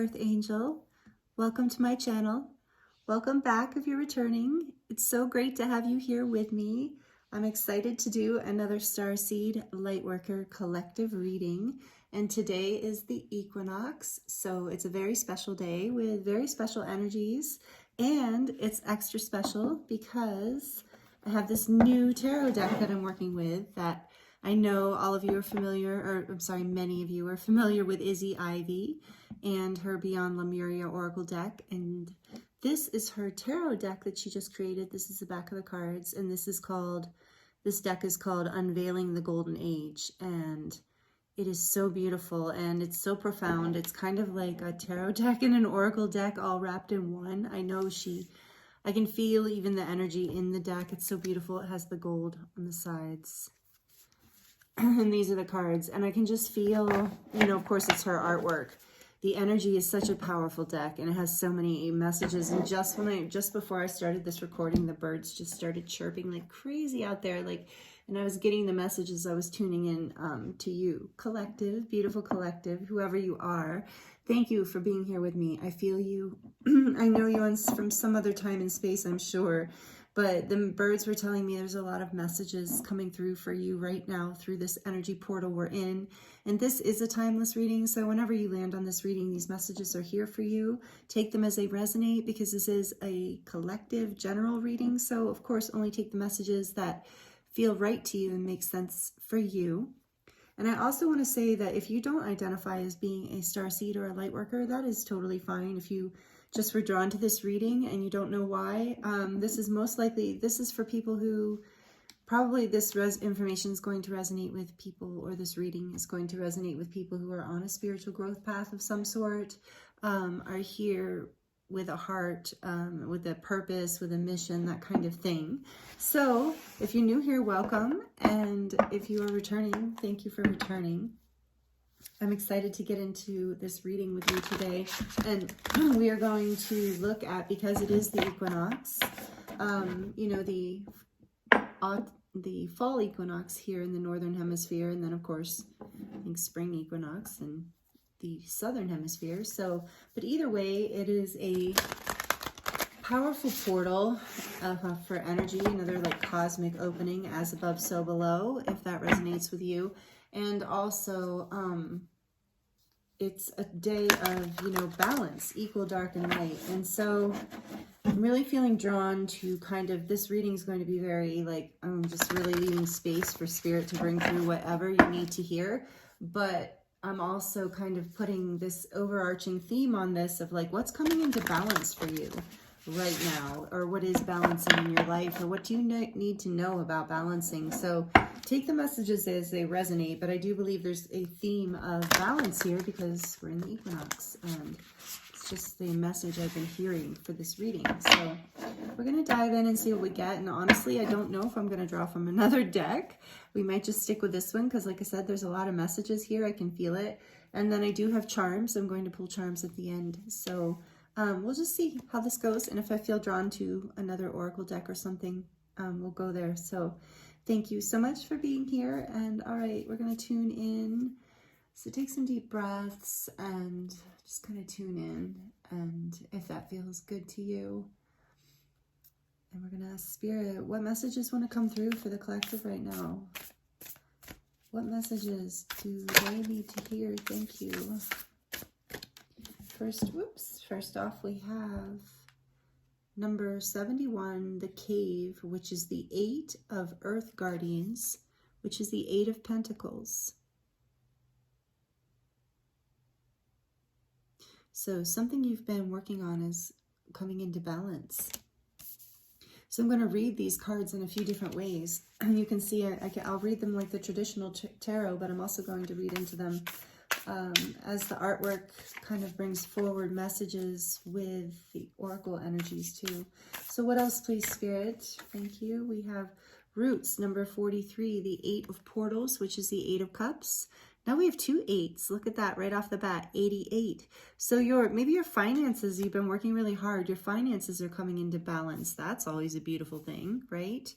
Earth Angel. Welcome to my channel. Welcome back if you're returning. It's so great to have you here with me. I'm excited to do another Starseed Lightworker collective reading. And today is the Equinox. So it's a very special day with very special energies. And it's extra special because I have this new tarot deck that I'm working with that I know all of you are familiar, or I'm sorry, many of you are familiar with Izzy Ivy and her Beyond Lemuria Oracle deck. And this is her tarot deck that she just created. This is the back of the cards. And this deck is called Unveiling the Golden Age. And it is so beautiful and it's so profound. It's kind of like a tarot deck and an oracle deck all wrapped in one. I can feel even the energy in the deck. It's so beautiful. It has the gold on the sides. And these are the cards, and I can just feel, of course it's her artwork. The energy is such a powerful deck, and it has so many messages. And just before I started this recording, the birds just started chirping like crazy out there, and I was getting the messages. I was tuning in to you, collective, beautiful collective, whoever you are. Thank you for being here with me. I feel you. I know you from some other time and space, I'm sure. But the birds were telling me there's a lot of messages coming through for you right now through this energy portal we're in. And this is a timeless reading. So whenever you land on this reading, these messages are here for you. Take them as they resonate because this is a collective general reading. So of course, only take the messages that feel right to you and make sense for you. And I also want to say that if you don't identify as being a starseed or a light worker, that is totally fine. If you just were drawn to this reading and you don't know why, this is for people who probably this information is going to resonate with people, or this reading is going to resonate with people who are on a spiritual growth path of some sort, are here with a heart, with a purpose, with a mission, that kind of thing. So if you're new here, welcome. And if you are returning, thank you for returning. I'm excited to get into this reading with you today. And we are going to look at, because it is the equinox, the fall equinox here in the northern hemisphere, and then of course, I think spring equinox in the southern hemisphere. So, but either way, it is a powerful portal for energy, another like cosmic opening, as above, so below, if that resonates with you. And also, it's a day of, balance, equal dark and light. And so I'm really feeling drawn to this reading is going to be very I'm just really leaving space for spirit to bring through whatever you need to hear. But I'm also kind of putting this overarching theme on this of what's coming into balance for you right now, or what is balancing in your life, or what do you need to know about balancing. So take the messages as they resonate, but I do believe there's a theme of balance here because we're in the equinox, and it's just the message I've been hearing for this reading. So we're going to dive in and see what we get. And honestly, I don't know if I'm going to draw from another deck. We might just stick with this one because, like I said, there's a lot of messages here. I can feel it. And then I do have charms. I'm going to pull charms at the end. So we'll just see how this goes. And if I feel drawn to another oracle deck or something, we'll go there. So thank you so much for being here. And all right, we're going to tune in. So take some deep breaths and just kind of tune in. And if that feels good to you, and we're going to ask Spirit, what messages want to come through for the collective right now? What messages do they need to hear? Thank you. First off, we have number 71, the cave, which is the 8 of Earth Guardians, which is the 8 of Pentacles. So something you've been working on is coming into balance. So I'm going to read these cards in a few different ways. You can see I'll read them like the traditional tarot, but I'm also going to read into them as the artwork kind of brings forward messages with the oracle energies too. So what else, please, Spirit? Thank you. We have Roots, number 43, the 8 of Portals, which is the 8 of Cups. Now we have 2 8s. Look at that right off the bat, 88. So maybe your finances, you've been working really hard. Your finances are coming into balance. That's always a beautiful thing, right?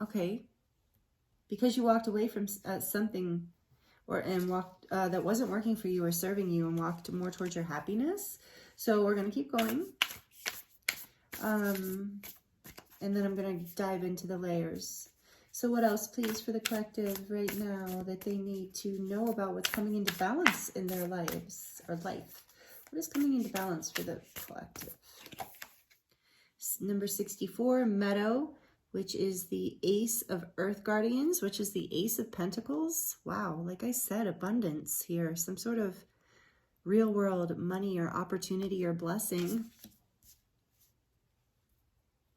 Okay. Because you walked away from something, and walked, that wasn't working for you or serving you, and walked more towards your happiness. So we're going to keep going. And then I'm going to dive into the layers. So what else, please, for the collective right now that they need to know about what's coming into balance in their lives or life? What is coming into balance for the collective? Number 64, Meadow, which is the Ace of Earth Guardians, which is the Ace of Pentacles. Wow, like I said, abundance here. Some sort of real world money or opportunity or blessing.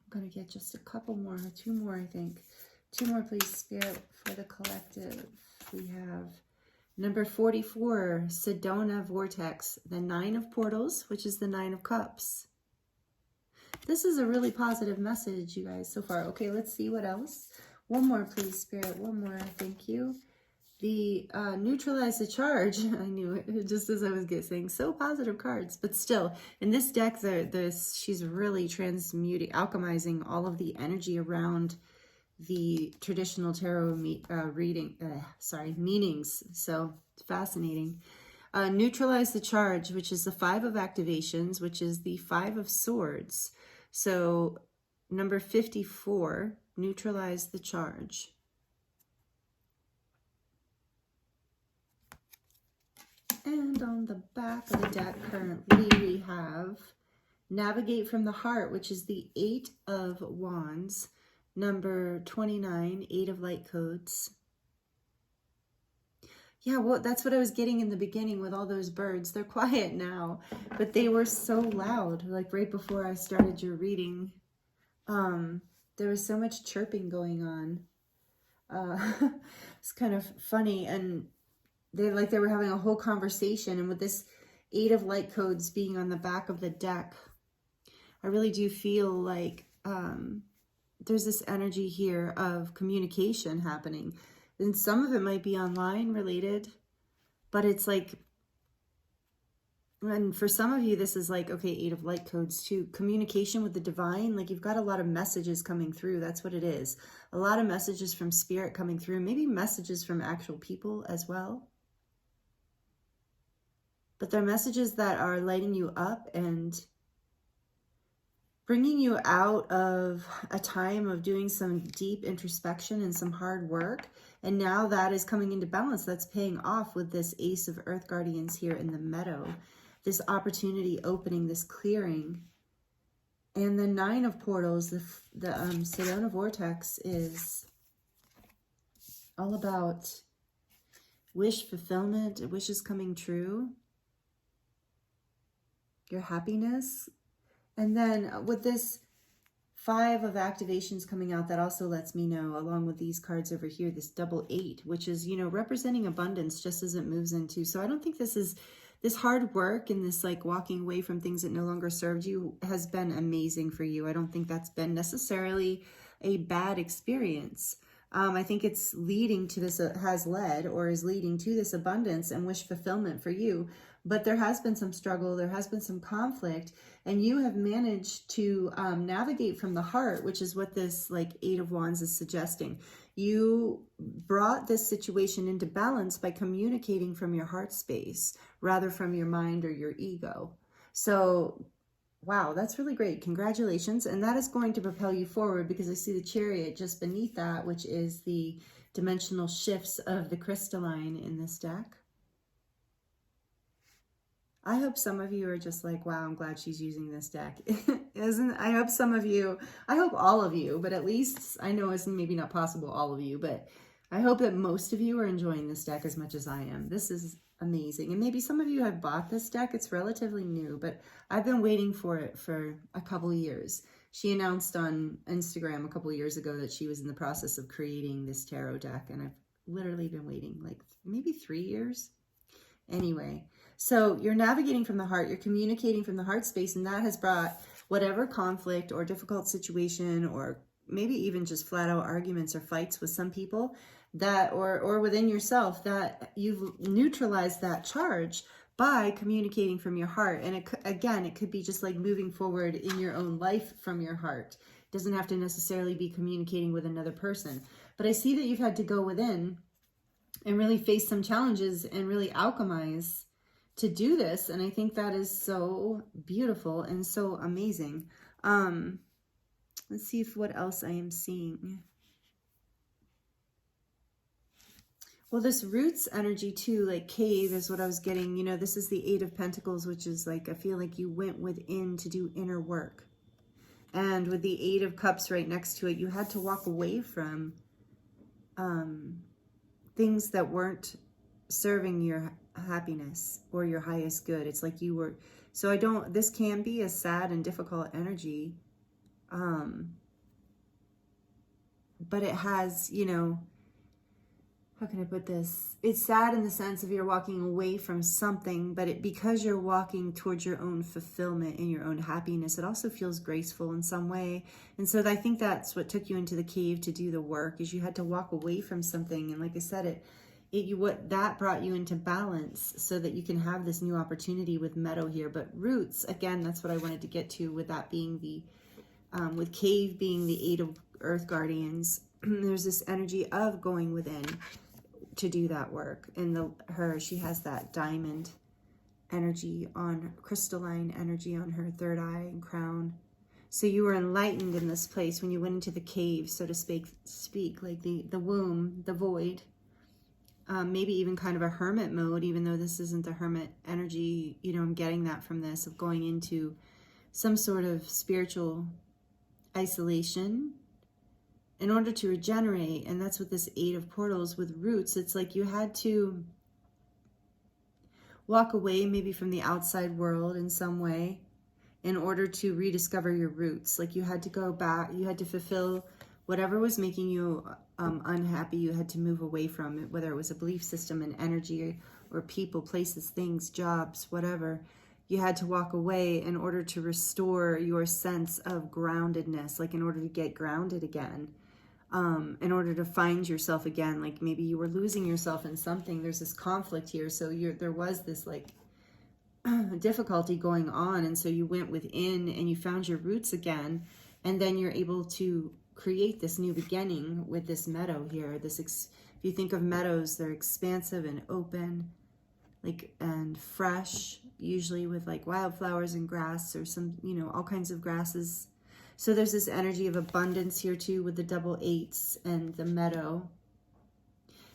I'm going to get just a couple more, 2 more, I think. 2 more, please, Spirit, for the collective. We have number 44, Sedona Vortex, the 9 of Portals, which is the 9 of Cups. This is a really positive message, you guys, so far. Okay, let's see what else. 1 more, please, Spirit. 1 more, thank you. The Neutralize the Charge. I knew it just as I was guessing. So positive cards, but still, in this deck, she's really transmuting, alchemizing all of the energy around the traditional tarot meanings. So it's fascinating. Neutralize the Charge, which is the 5 of Activations, which is the 5 of Swords. So number 54, Neutralize the Charge. And on the back of the deck currently we have Navigate from the Heart, which is the 8 of Wands. Number 29, 8 of Light Codes. Yeah, well, that's what I was getting in the beginning with all those birds. They're quiet now, but they were so loud, like right before I started your reading. There was so much chirping going on. It's kind of funny, and they were having a whole conversation, and with this 8 of Light Codes being on the back of the deck, I really do feel like there's this energy here of communication happening. And some of it might be online related, but it's like, and for some of you, this is like, okay, 8 of Light Codes too. Communication with the divine, like you've got a lot of messages coming through. That's what it is. A lot of messages from spirit coming through, maybe messages from actual people as well. But they're messages that are lighting you up and bringing you out of a time of doing some deep introspection and some hard work. And now that is coming into balance. That's paying off with this Ace of Earth Guardians here in the Meadow. This opportunity opening, this clearing. And the 9 of Portals, the Sedona Vortex, is all about wish fulfillment, wishes coming true, your happiness. And then with this 5 of Activations coming out, that also lets me know, along with these cards over here, this double 8, which is, you know, representing abundance just as it moves into. So I don't think this hard work and this like walking away from things that no longer served you has been amazing for you. I don't think that's been necessarily a bad experience. I think it's leading to this, has led or is leading to this abundance and wish fulfillment for you. But there has been some struggle, there has been some conflict, and you have managed to navigate from the heart, which is what this like 8 of Wands is suggesting. You brought this situation into balance by communicating from your heart space rather from your mind or your ego. So, wow, that's really great. Congratulations. And that is going to propel you forward, because I see the Chariot just beneath that, which is the dimensional shifts of the crystalline in this deck. I hope some of you are just like, wow, I'm glad she's using this deck. I hope some of you, I hope all of you, but at least, I know it's maybe not possible all of you, but I hope that most of you are enjoying this deck as much as I am. This is amazing. And maybe some of you have bought this deck. It's relatively new, but I've been waiting for it for a couple years. She announced on Instagram a couple years ago that she was in the process of creating this tarot deck, and I've literally been waiting like maybe 3 years. Anyway, so you're navigating from the heart, you're communicating from the heart space, and that has brought whatever conflict or difficult situation, or maybe even just flat out arguments or fights with some people, that or within yourself, that you've neutralized that charge by communicating from your heart. And it could be just like moving forward in your own life from your heart. It doesn't have to necessarily be communicating with another person. But I see that you've had to go within and really face some challenges and really alchemize to do this. And I think that is so beautiful and so amazing. Let's see if what else I am seeing. Well, this roots energy too, like cave is what I was getting. You know, this is the Eight of Pentacles, which is like, I feel like you went within to do inner work. And with the Eight of Cups right next to it, you had to walk away from things that weren't serving your happiness or your highest good. It's like you were, so this can be a sad and difficult energy. But it has, you know, how can I put this? It's sad in the sense of you're walking away from something, but because you're walking towards your own fulfillment and your own happiness, it also feels graceful in some way. And so I think that's what took you into the cave to do the work, is you had to walk away from something. And like I said, what that brought you into balance so that you can have this new opportunity with meadow here. But roots, again, that's what I wanted to get to, with that being the, with cave being the Eight of Earth Guardians. There's this energy of going within to do that work. And she has that diamond energy on, crystalline energy on her third eye and crown. So you were enlightened in this place when you went into the cave, so to speak, like the womb, the void. Maybe even kind of a hermit mode, even though this isn't the hermit energy. You know, I'm getting that from this, of going into some sort of spiritual isolation in order to regenerate. And that's what this Eight of Portals with roots. It's like you had to walk away maybe from the outside world in some way in order to rediscover your roots. Like you had to go back, you had to fulfill whatever was making you unhappy. You had to move away from it, whether it was a belief system, an energy, or people, places, things, jobs, whatever. You had to walk away in order to restore your sense of groundedness, like in order to get grounded again. In order to find yourself again. Like maybe you were losing yourself in something. There's this conflict here. So there was this like difficulty going on. And so you went within and you found your roots again. And then you're able to create this new beginning with this meadow here. If you think of meadows, they're expansive and open, like, and fresh, usually with like wildflowers and grass, or some, you know, all kinds of grasses. So there's this energy of abundance here too, with the double eights and the meadow.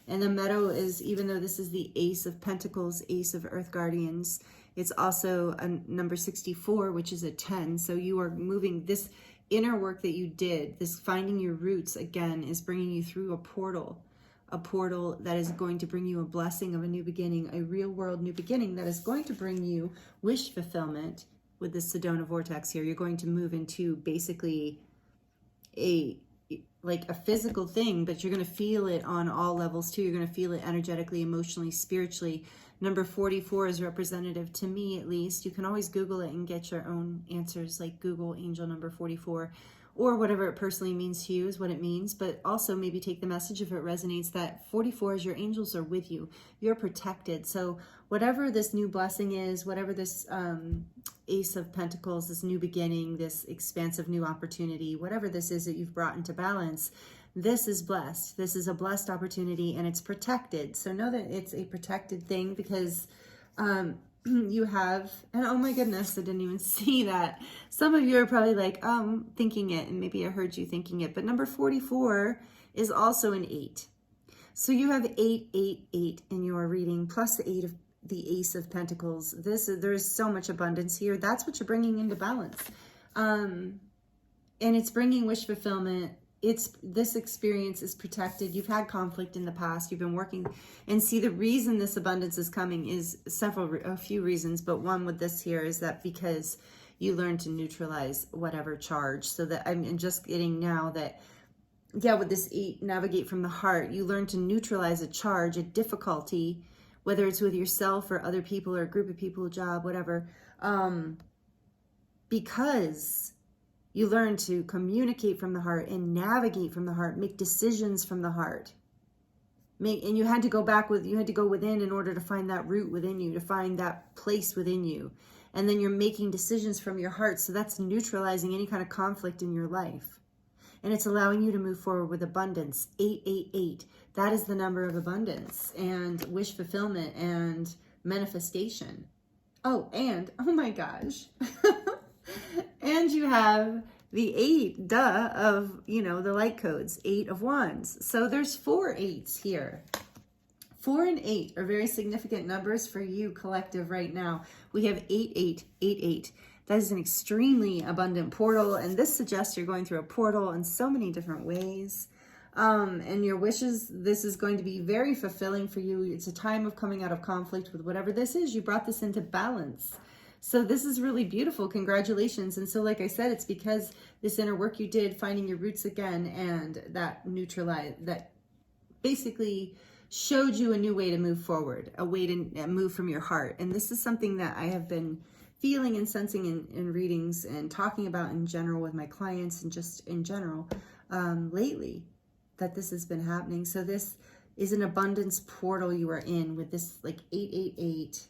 And the meadow is, even though this is the Ace of Pentacles, Ace of Earth Guardians, it's also a number 64, which is a 10. So you are moving, this inner work that you did, this finding your roots again, is bringing you through a portal that is going to bring you a blessing of a new beginning, a real world new beginning that is going to bring you wish fulfillment. With this Sedona vortex here, you're going to move into basically a physical thing, but you're going to feel it on all levels too. You're going to feel it energetically, emotionally, spiritually. Number 44 is representative to me, at least. You can always Google it and get your own answers, like Google angel number 44, or whatever it personally means to you is what it means. But also maybe take the message, if it resonates, that 44 is your angels are with you. You're protected. So whatever this new blessing is, whatever this Ace of Pentacles, this new beginning, this expansive new opportunity, whatever this is that you've brought into balance, this is blessed. This is a blessed opportunity, and it's protected. So know that it's a protected thing, because you have, and oh my goodness, I didn't even see that. Some of you are probably like, thinking it, and maybe I heard you thinking it, but number 44 is also an 8. So you have 8, 8, 8 in your reading, plus the 8 of the Ace of Pentacles. There's so much abundance here. That's what you're bringing into balance. And it's bringing wish fulfillment. This experience is protected. You've had conflict in the past. You've been working, and see, the reason this abundance is coming is a few reasons, but one with this here is that because you learn to neutralize whatever charge. So that I'm just getting now that, yeah, with this 8, navigate from the heart, you learn to neutralize a charge, a difficulty, whether it's with yourself or other people or a group of people, job, whatever, because you learn to communicate from the heart and navigate from the heart, make decisions from the heart. And you had to go within in order to find that root within you, to find that place within you. And then you're making decisions from your heart. So that's neutralizing any kind of conflict in your life. and it's allowing you to move forward with abundance. 888, that is the number of abundance and wish fulfillment and manifestation. Oh, and, oh my gosh. And you have the 8, of, you know, the light codes, 8 of Wands. So there's 4 8s here. 4 and 8 are very significant numbers for you, collective, right now. We have 8888. That is an extremely abundant portal, and this suggests you're going through a portal in so many different ways. And your wishes, this is going to be very fulfilling for you. It's a time of coming out of conflict with whatever this is. You brought this into balance. So this is really beautiful. Congratulations. And so, like I said, it's because this inner work you did, finding your roots again, and that that basically showed you a new way to move forward, a way to move from your heart. And this is something that I have been feeling and sensing in readings and talking about in general with my clients and just in general lately, that this has been happening. So this is an abundance portal you are in with this like 888.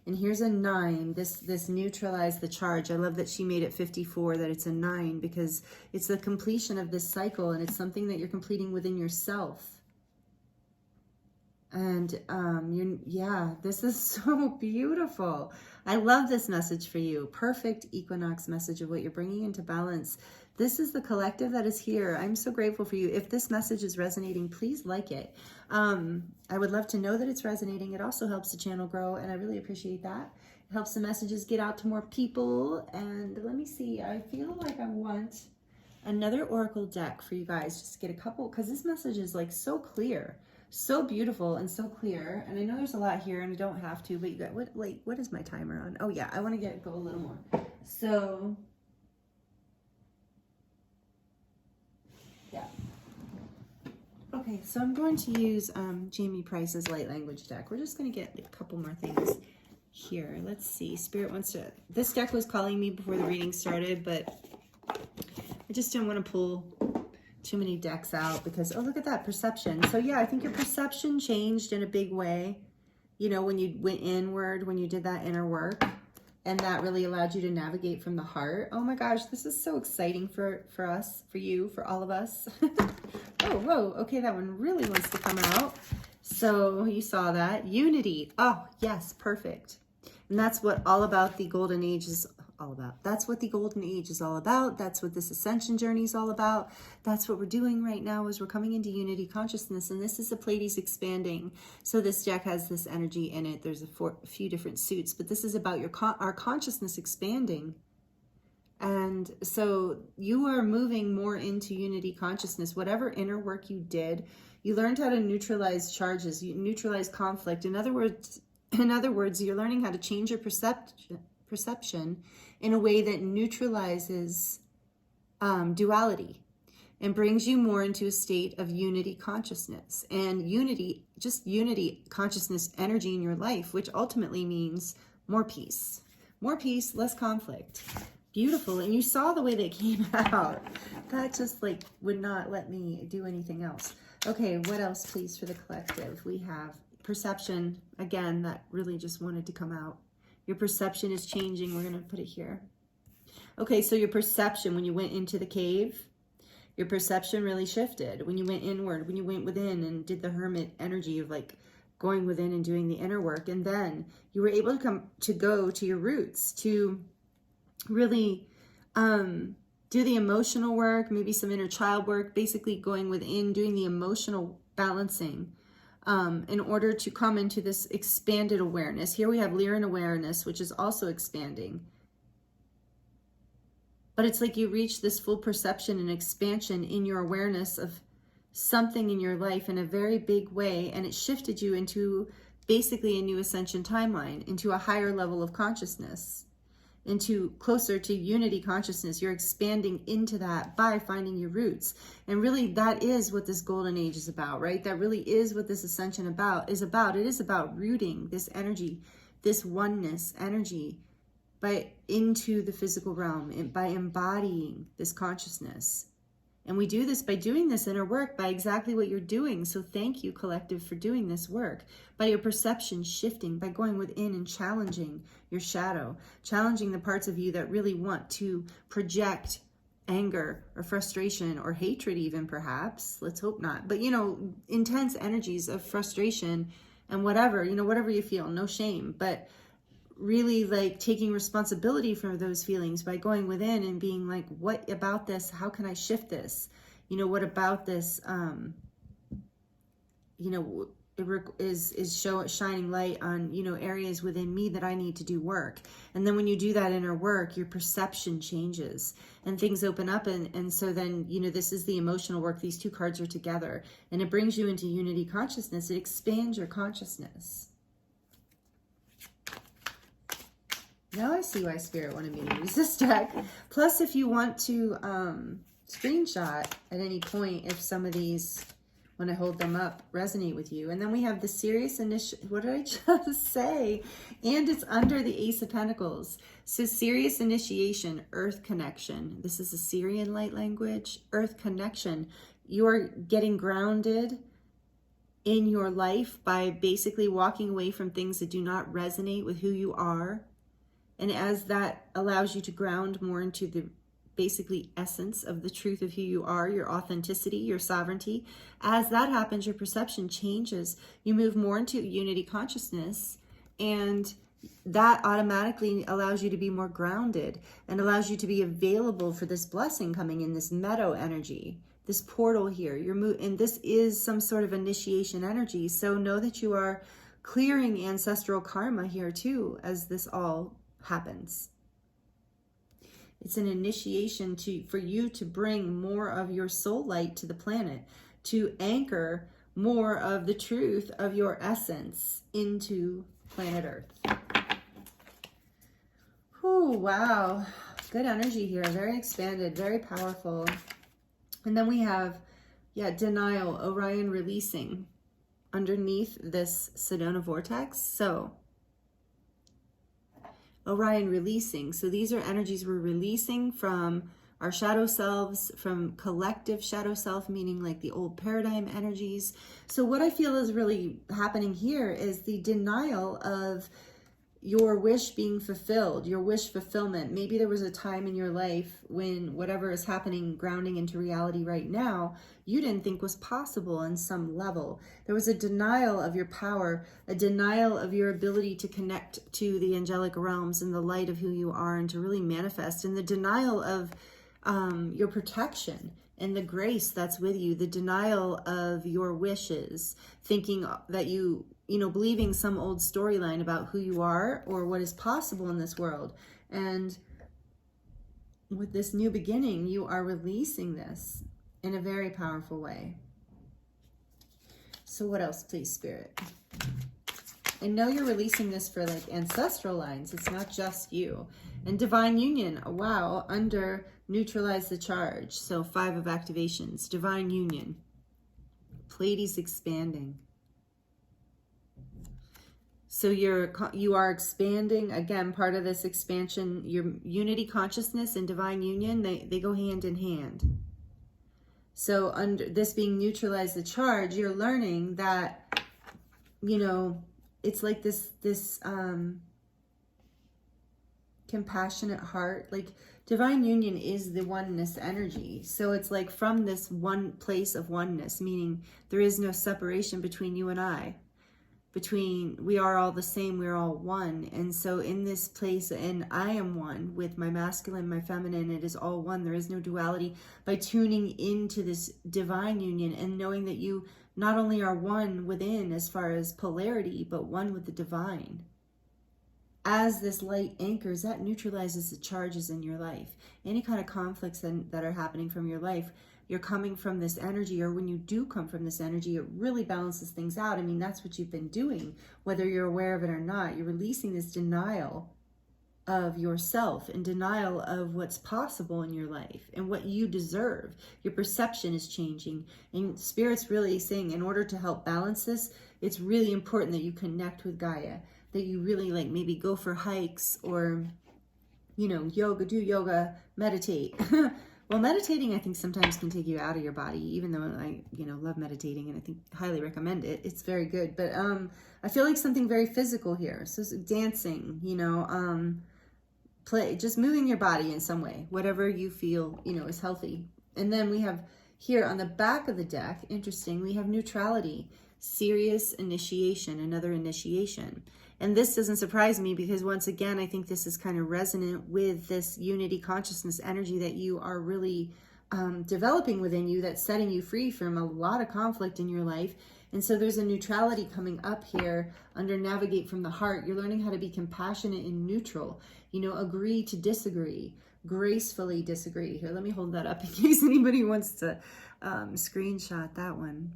And here's a 9. This neutralized the charge. I love that she made it 54, that it's a 9, because it's the completion of this cycle, and it's something that you're completing within yourself. And yeah, this is so beautiful. I love this message for you. Perfect equinox message of what you're bringing into balance. This is the collective that is here. I'm so grateful for you. If this message is resonating, please like it. I would love to know that it's resonating. It also helps the channel grow, and I really appreciate that. It helps the messages get out to more people. And let me see, I feel like I want another oracle deck for you guys, just to get a couple, because this message is like so clear. So beautiful and so clear. And I know there's a lot here, and I don't have to, but you got, wait, what is my timer on? Oh yeah, I want to go a little more. So yeah. Okay, so I'm going to use Jamie Price's light language deck. We're just going to get a couple more things here. Let's see. Spirit wants to, this deck was calling me before the reading started, but I just didn't want to pull too many decks out because, oh, look at that, perception. So yeah, I think your perception changed in a big way, you know, when you went inward, when you did that inner work, and that really allowed you to navigate from the heart. Oh my gosh, this is so exciting for us, for you, for all of us. Oh, whoa, okay, that one really wants to come out. So you saw that. Unity. Oh, yes, perfect. And that's what all about the golden age is all about. That's what the golden age is all about. That's what this ascension journey is all about. That's what we're doing right now, is we're coming into unity consciousness, and this is the Pleiades expanding. So this deck has this energy in it. There's a few different suits, but this is about our consciousness expanding. And so you are moving more into unity consciousness. Whatever inner work you did, you learned how to neutralize charges, you neutralize conflict. In other words, you're learning how to change your perception in a way that neutralizes duality and brings you more into a state of unity consciousness. And unity, just unity consciousness energy in your life, which ultimately means more peace, less conflict. Beautiful. And you saw the way they came out. That just like would not let me do anything else. Okay, what else please for the collective? We have perception, again, that really just wanted to come out. Your perception is changing. We're going to put it here. Okay, so your perception when you went into the cave, your perception really shifted. When you went inward, when you went within and did the hermit energy of like going within and doing the inner work, and then you were able to go to your roots, to really do the emotional work, maybe some inner child work, basically going within, doing the emotional balancing in order to come into this expanded awareness. Here we have Lyran awareness, which is also expanding. But it's like you reach this full perception and expansion in your awareness of something in your life in a very big way, and it shifted you into basically a new ascension timeline, into a higher level of consciousness, into closer to unity consciousness. You're expanding into that by finding your roots. And really that is what this golden age is about, right? That really is what this ascension is about. It is about rooting this energy, this oneness energy, into the physical realm, and by embodying this consciousness. And we do this by doing this inner work, by exactly what you're doing. So thank you, collective, for doing this work. By your perception shifting, by going within and challenging your shadow, challenging the parts of you that really want to project anger or frustration or hatred even, perhaps. Let's hope not. But, you know, intense energies of frustration and whatever, you know, whatever you feel, no shame. But really like taking responsibility for those feelings by going within and being like, what about this? How can I shift this? You know, what about this, you know, shining light on, you know, areas within me that I need to do work. And then when you do that inner work, your perception changes and things open up. And so then, you know, this is the emotional work. These two cards are together and it brings you into unity consciousness. It expands your consciousness. Now I see why Spirit wanted me to use this deck. Plus, if you want to screenshot at any point, if some of these, when I hold them up, resonate with you. And then we have the serious what did I just say? And it's under the Ace of Pentacles. So serious initiation, earth connection. This is a Syrian light language, earth connection. You're getting grounded in your life by basically walking away from things that do not resonate with who you are. And as that allows you to ground more into the basically essence of the truth of who you are, your authenticity, your sovereignty, as that happens, your perception changes. You move more into unity consciousness, and that automatically allows you to be more grounded and allows you to be available for this blessing coming in, this meadow energy, this portal here. And this is some sort of initiation energy. So know that you are clearing ancestral karma here too, as this all happens. It's an initiation for you to bring more of your soul light to the planet, to anchor more of the truth of your essence into planet Earth. Whew, wow. Good energy here. Very expanded, very powerful. And then we have, denial, Orion releasing underneath this Sedona vortex. So Orion releasing. So these are energies we're releasing from our shadow selves, from collective shadow self, meaning like the old paradigm energies. So what I feel is really happening here is the denial of your wish being fulfilled, your wish fulfillment. Maybe there was a time in your life when whatever is happening, grounding into reality right now, you didn't think was possible on some level. There was a denial of your power, a denial of your ability to connect to the angelic realms and the light of who you are and to really manifest, and the denial of your protection and the grace that's with you, the denial of your wishes, thinking that you know, believing some old storyline about who you are or what is possible in this world. And with this new beginning, you are releasing this in a very powerful way. So what else, please, Spirit? And know you're releasing this for like ancestral lines. It's not just you. And divine union, wow, under neutralize the charge. So 5 of activations, divine union. Pleiades expanding. So you are expanding, again, part of this expansion, your unity consciousness and divine union, they go hand in hand. So under this being neutralize the charge, you're learning that, you know, it's like this compassionate heart. Like divine union is the oneness energy. So it's like from this one place of oneness, meaning there is no separation between you and I. We are all the same, we're all one. And so in this place, and I am one with my masculine, my feminine, it is all one. There is no duality. By tuning into this divine union and knowing that you not only are one within as far as polarity, but one with the divine. As this light anchors, that neutralizes the charges in your life. Any kind of conflicts that are happening from your life, you're coming from this energy, or when you do come from this energy, it really balances things out. I mean, that's what you've been doing, whether you're aware of it or not. You're releasing this denial of yourself and denial of what's possible in your life and what you deserve. Your perception is changing. And Spirit's really saying, in order to help balance this, it's really important that you connect with Gaia, that you really like maybe go for hikes or, you know, do yoga, meditate. Well, meditating, I think, sometimes can take you out of your body, even though I, you know, love meditating and I think highly recommend it. It's very good. But I feel like something very physical here. So dancing, you know, play, just moving your body in some way, whatever you feel, is healthy. And then we have here on the back of the deck, interesting, we have neutrality, serious initiation, another initiation. And this doesn't surprise me because once again, I think this is kind of resonant with this unity consciousness energy that you are really developing within you, that's setting you free from a lot of conflict in your life. And so there's a neutrality coming up here under navigate from the heart. You're learning how to be compassionate and neutral, agree to disagree, gracefully disagree. Here, let me hold that up in case anybody wants to screenshot that one.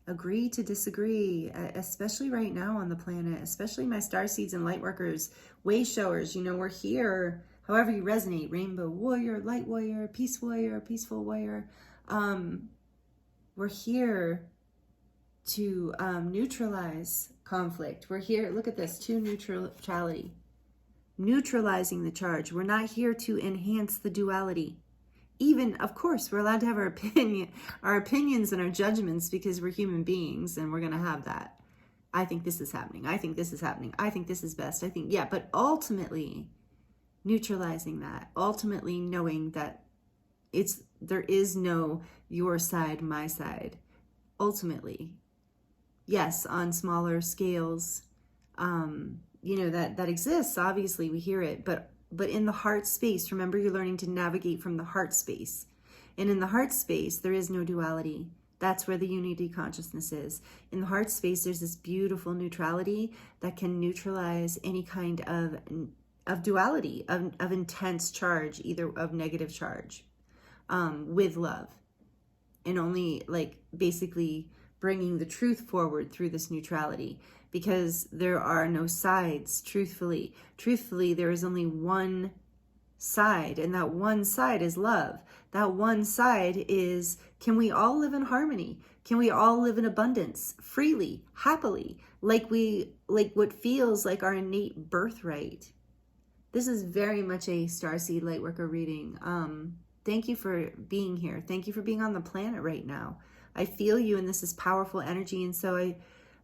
Agree to disagree, especially right now on the planet, especially my star seeds and light workers, way showers. We're here, however you resonate, rainbow warrior, light warrior, peaceful warrior. We're here to neutralize conflict. We're here, look at this, to neutrality, neutralizing the charge. We're not here to enhance the duality. Even, of course, we're allowed to have our opinions and our judgments because we're human beings and we're going to have that. I think this is happening. I think this is happening. I think this is best. Yeah, but ultimately neutralizing that, ultimately knowing that there is no your side, my side. Ultimately, yes, on smaller scales, that exists. Obviously, we hear it, but in the heart space, remember, you're learning to navigate from the heart space. And in the heart space, there is no duality. That's where the unity consciousness is. In the heart space, there's this beautiful neutrality that can neutralize any kind of duality, of intense charge, either of negative charge, with love. And only basically bringing the truth forward through this neutrality, because there are no sides. Truthfully, there is only one side, and that one side is love. That one side is, can we all live in harmony? Can we all live in abundance, freely, happily, like what feels like our innate birthright? This is very much a Starseed Lightworker reading. Thank you for being here. Thank you for being on the planet right now. I feel you, and this is powerful energy. And so I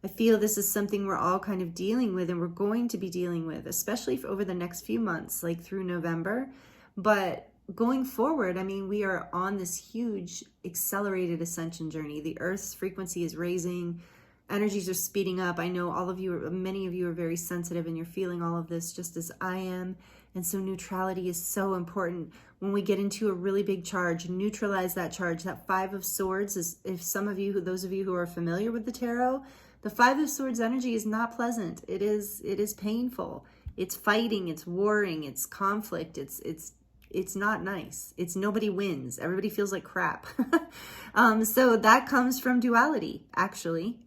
feel this is something we're all kind of dealing with, and we're going to be dealing with, especially over the next few months, like through November. But going forward, we are on this huge accelerated ascension journey. The Earth's frequency is raising. Energies are speeding up. I know many of you are very sensitive, and you're feeling all of this just as I am. And so neutrality is so important. When we get into a really big charge, neutralize that charge. That Five of Swords is, if those of you who are familiar with the tarot, the Five of Swords energy is not pleasant. It is painful. It's fighting, it's warring, it's conflict, it's not nice. It's nobody wins. Everybody feels like crap. So that comes from duality, actually.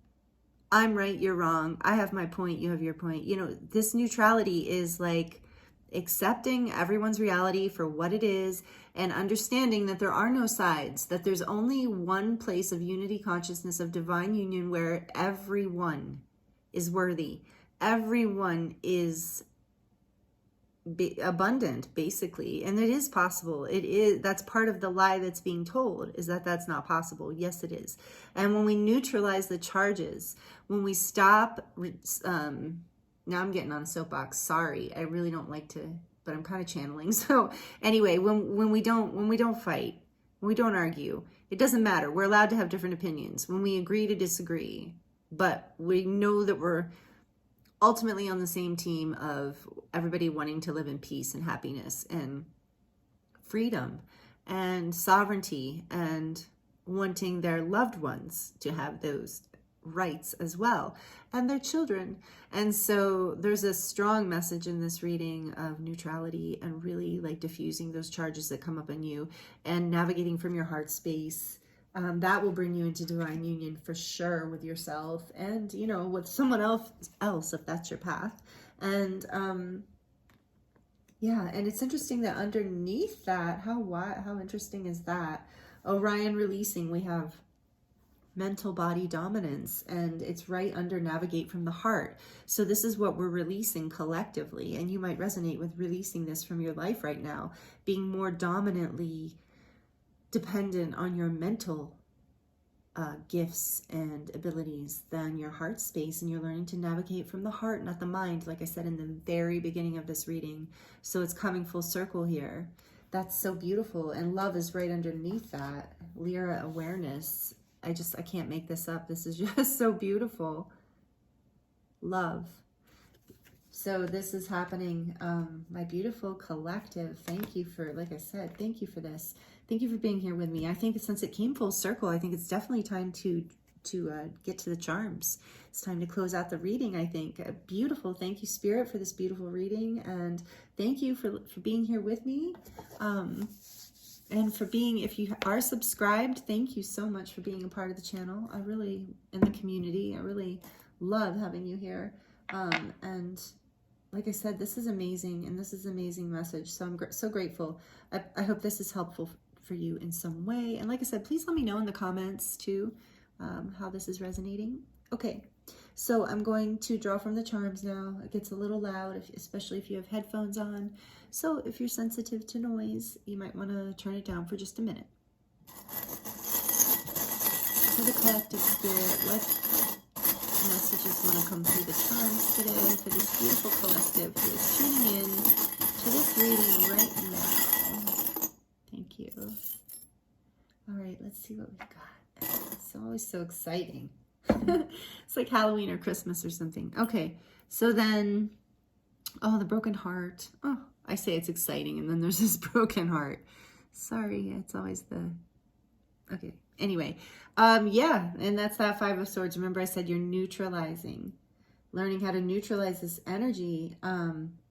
I'm right, you're wrong. I have my point, you have your point. This neutrality is like accepting everyone's reality for what it is, and understanding that there are no sides, that there's only one place of unity consciousness, of divine union, where everyone is worthy. Everyone is abundant, basically. And it is possible. That's part of the lie that's being told, is that that's not possible. Yes, it is. And when we neutralize the charges, when we stop, now I'm getting on a soapbox. Sorry, I really don't like to, but I'm kind of channeling. So anyway, when we don't fight, when we don't argue, it doesn't matter. We're allowed to have different opinions. When we agree to disagree, but we know that we're ultimately on the same team of everybody wanting to live in peace and happiness and freedom and sovereignty, and wanting their loved ones to have those rights as well, and their children. And so there's a strong message in this reading of neutrality, and really diffusing those charges that come up in you, and navigating from your heart space. That will bring you into divine union for sure, with yourself and with someone else if that's your path. And yeah, and it's interesting that underneath that, how interesting is that? Orion releasing, we have mental body dominance, and it's right under navigate from the heart. So this is what we're releasing collectively, and you might resonate with releasing this from your life right now, being more dominantly dependent on your mental gifts and abilities than your heart space, and you're learning to navigate from the heart, not the mind, like I said in the very beginning of this reading. So it's coming full circle here. That's so beautiful, and love is right underneath that. Lyra awareness. I can't make this up. This is just so beautiful. Love. So this is happening, my beautiful collective. Thank you for, like I said, thank you for this. Thank you for being here with me. I think since it came full circle, I think it's definitely time to get to the charms. It's time to close out the reading, I think. Beautiful. Thank you, Spirit, for this beautiful reading. And thank you for being here with me. And for being, if you are subscribed, thank you so much for being a part of the channel. I really, in the community, I really love having you here. And like I said, this is amazing, and this is an amazing message. So I'm so grateful. I hope this is helpful for you in some way. And like I said, please let me know in the comments too how this is resonating. Okay, so I'm going to draw from the charms now. It gets a little loud, especially if you have headphones on. So if you're sensitive to noise, you might want to turn it down for just a minute. For the collective spirit, what messages want to come through the charms today for this beautiful collective who is tuning in to this reading right now? Thank you. All right, let's see what we've got. It's always so exciting. It's like Halloween or Christmas or something. Okay, so then, oh, the broken heart. Oh, I say it's exciting, and then there's this broken heart. Sorry, it's always the... Okay, anyway, yeah, and that's that Five of Swords. Remember I said you're neutralizing, learning how to neutralize this energy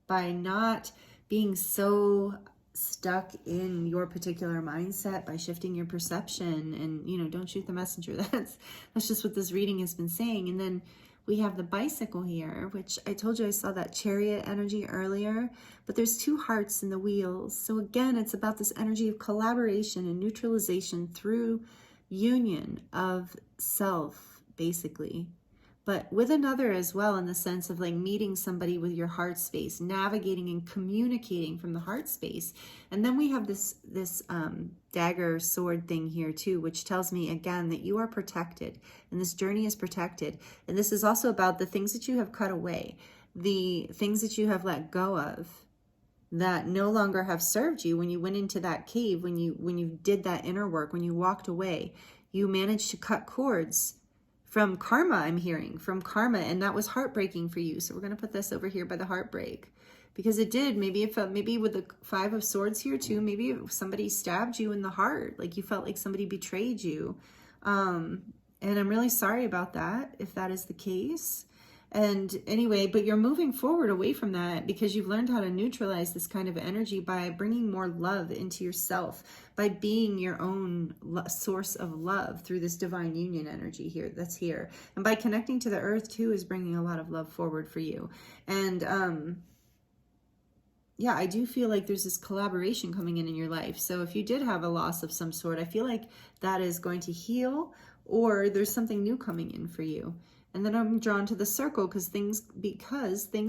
by not being so stuck in your particular mindset, by shifting your perception. And, you know, don't shoot the messenger. That's just what this reading has been saying. And then we have the bicycle here, which I told you I saw that chariot energy earlier, but there's two hearts in the wheels. So again, it's about this energy of collaboration and neutralization through union of self, basically, but with another as well, in the sense of like meeting somebody with your heart space, navigating and communicating from the heart space. And then we have this dagger sword thing here too, which tells me again that you are protected, and this journey is protected. And this is also about the things that you have cut away, the things that you have let go of that no longer have served you. When you went into that cave, when you did that inner work, when you walked away, you managed to cut cords from karma. I'm hearing from karma, and that was heartbreaking for you. So we're going to put this over here by the heartbreak, because it did. Maybe it felt, maybe with the Five of Swords here too, maybe somebody stabbed you in the heart, like you felt like somebody betrayed you. And I'm really sorry about that, if that is the case. And anyway, but you're moving forward away from that, because you've learned how to neutralize this kind of energy by bringing more love into yourself, by being your own source of love through this divine union energy here that's here. And by connecting to the earth too is bringing a lot of love forward for you. And yeah, I do feel like there's this collaboration coming in your life. So if you did have a loss of some sort, I feel like that is going to heal, or there's something new coming in for you. And then I'm drawn to the circle because things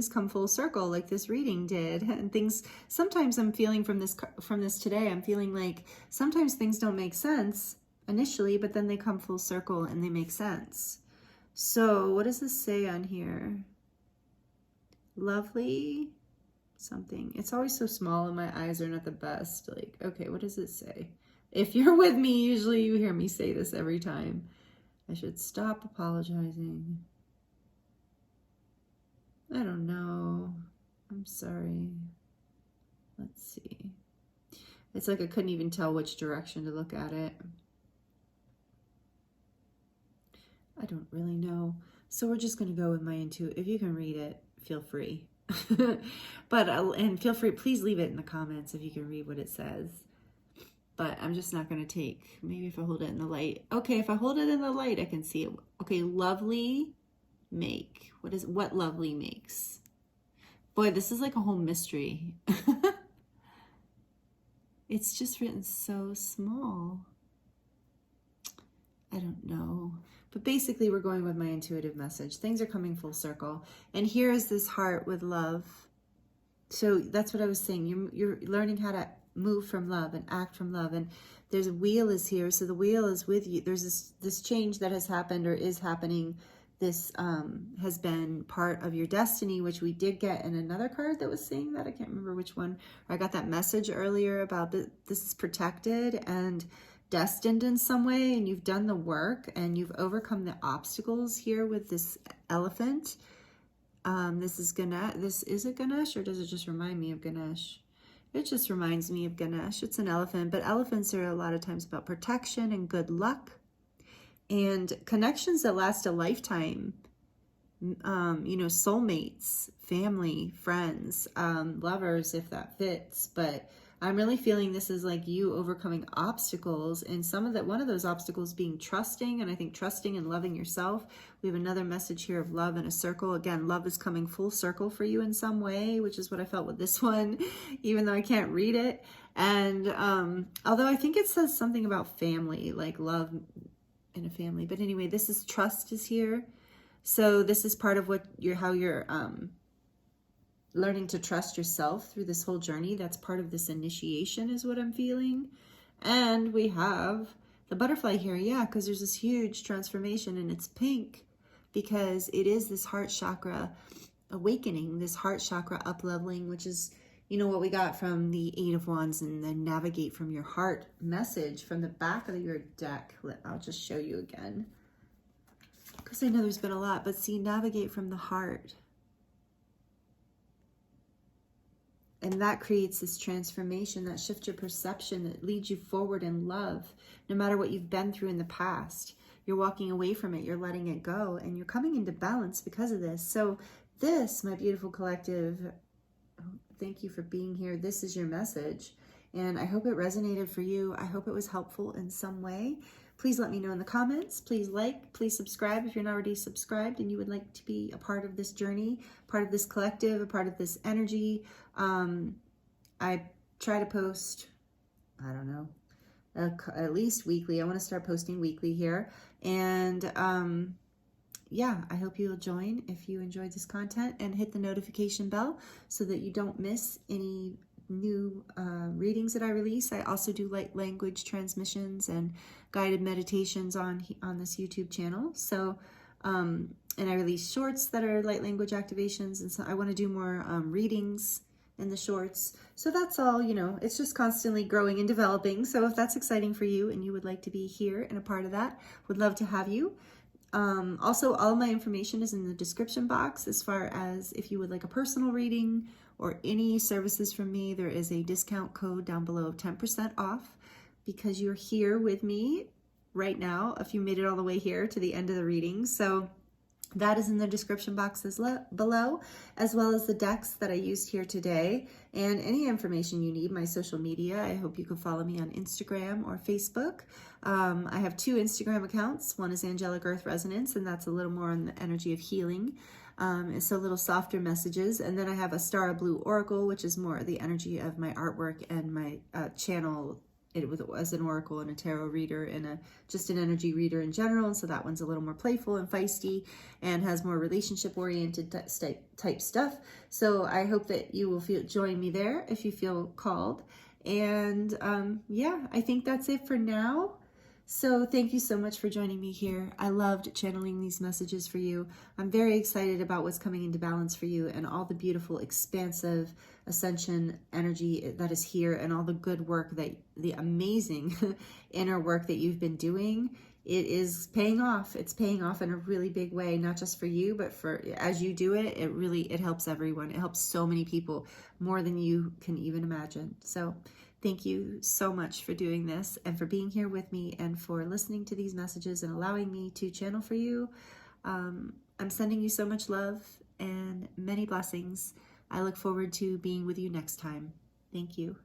come full circle, like this reading did. And things, sometimes I'm feeling from this today, I'm feeling like sometimes things don't make sense initially, but then they come full circle and they make sense. So what does this say on here? Lovely something. It's always so small and my eyes are not the best. Like, okay, what does it say? If you're with me, usually you hear me say this every time. I should stop apologizing. I don't know. I'm sorry. Let's see. It's like I couldn't even tell which direction to look at it. I don't really know. So we're just going to go with my intuition. If you can read it, feel free. But and feel free, please leave it in the comments if you can read what it says. But I'm just not going to take, maybe if I hold it in the light. Okay, if I hold it in the light, I can see it. Okay, lovely make. What lovely makes? Boy, this is like a whole mystery. It's just written so small. I don't know. But basically, we're going with my intuitive message. Things are coming full circle. And here is this heart with love. So that's what I was saying. You're learning how to move from love and act from love. And there's a wheel is here. So the wheel is with you. There's this change that has happened or is happening. This has been part of your destiny, which we did get in another card that was saying that. I can't remember which one. I got that message earlier about this is protected and destined in some way, and you've done the work and you've overcome the obstacles here with this elephant. This is it Ganesh, or does it just remind me of Ganesh? It just reminds me of Ganesh. It's an elephant, but elephants are a lot of times about protection and good luck and connections that last a lifetime. You know, soulmates, family, friends, lovers, if that fits. But I'm really feeling this is like you overcoming obstacles, and one of those obstacles being trusting, and I think trusting and loving yourself. We have another message here of love in a circle. Again, love is coming full circle for you in some way, which is what I felt with this one, even though I can't read it. And although I think it says something about family, like love in a family. But anyway, this is trust is here. So this is part of how you're learning to trust yourself through this whole journey. That's part of this initiation is what I'm feeling. And we have the butterfly here. Yeah, because there's this huge transformation, and it's pink because it is this heart chakra awakening, this heart chakra up-leveling, which is, you know, what we got from the Eight of Wands and the Navigate from Your Heart message from the back of your deck. I'll just show you again because I know there's been a lot, but see, navigate from the heart. And that creates this transformation, that shifts your perception, that leads you forward in love. No matter what you've been through in the past, you're walking away from it, you're letting it go, and you're coming into balance because of this. So this, my beautiful collective, thank you for being here. This is your message, and I hope it resonated for you. I hope it was helpful in some way. Please let me know in the comments. Please like, please subscribe if you're not already subscribed and you would like to be a part of this journey, part of this collective, a part of this energy. I try to post, I don't know, at least weekly. I want to start posting weekly here. And yeah, I hope you'll join if you enjoyed this content, and hit the notification bell so that you don't miss any new readings that I release. I also do light language transmissions and guided meditations on this YouTube channel. So, and I release shorts that are light language activations, and so I want to do more readings in the shorts. So that's all, you know, it's just constantly growing and developing. So if that's exciting for you and you would like to be here and a part of that, would love to have you. Also, all my information is in the description box. As far as if you would like a personal reading or any services from me, there is a discount code down below of 10% off because you're here with me right now, if you made it all the way here to the end of the reading. So that is in the description box below, as well as the decks that I used here today, and any information you need, my social media. I hope you can follow me on Instagram or Facebook. I have 2 Instagram accounts. One is Angelic Earth Resonance, and that's a little more on the energy of healing. It's a little softer messages. And then I have a Star of Blue Oracle, which is more the energy of my artwork and my channel. It was an oracle and a tarot reader and just an energy reader in general. And so that one's a little more playful and feisty and has more relationship oriented type stuff. So I hope that you will join me there if you feel called. And yeah, I think that's it for now. So thank you so much for joining me here. I loved channeling these messages for you. I'm very excited about what's coming into balance for you and all the beautiful, expansive ascension energy that is here, and all the good work, the amazing inner work that you've been doing. It is paying off. It's paying off in a really big way, not just for you, but as you do it, it helps everyone. It helps so many people, more than you can even imagine. So thank you so much for doing this and for being here with me and for listening to these messages and allowing me to channel for you. I'm sending you so much love and many blessings. I look forward to being with you next time. Thank you.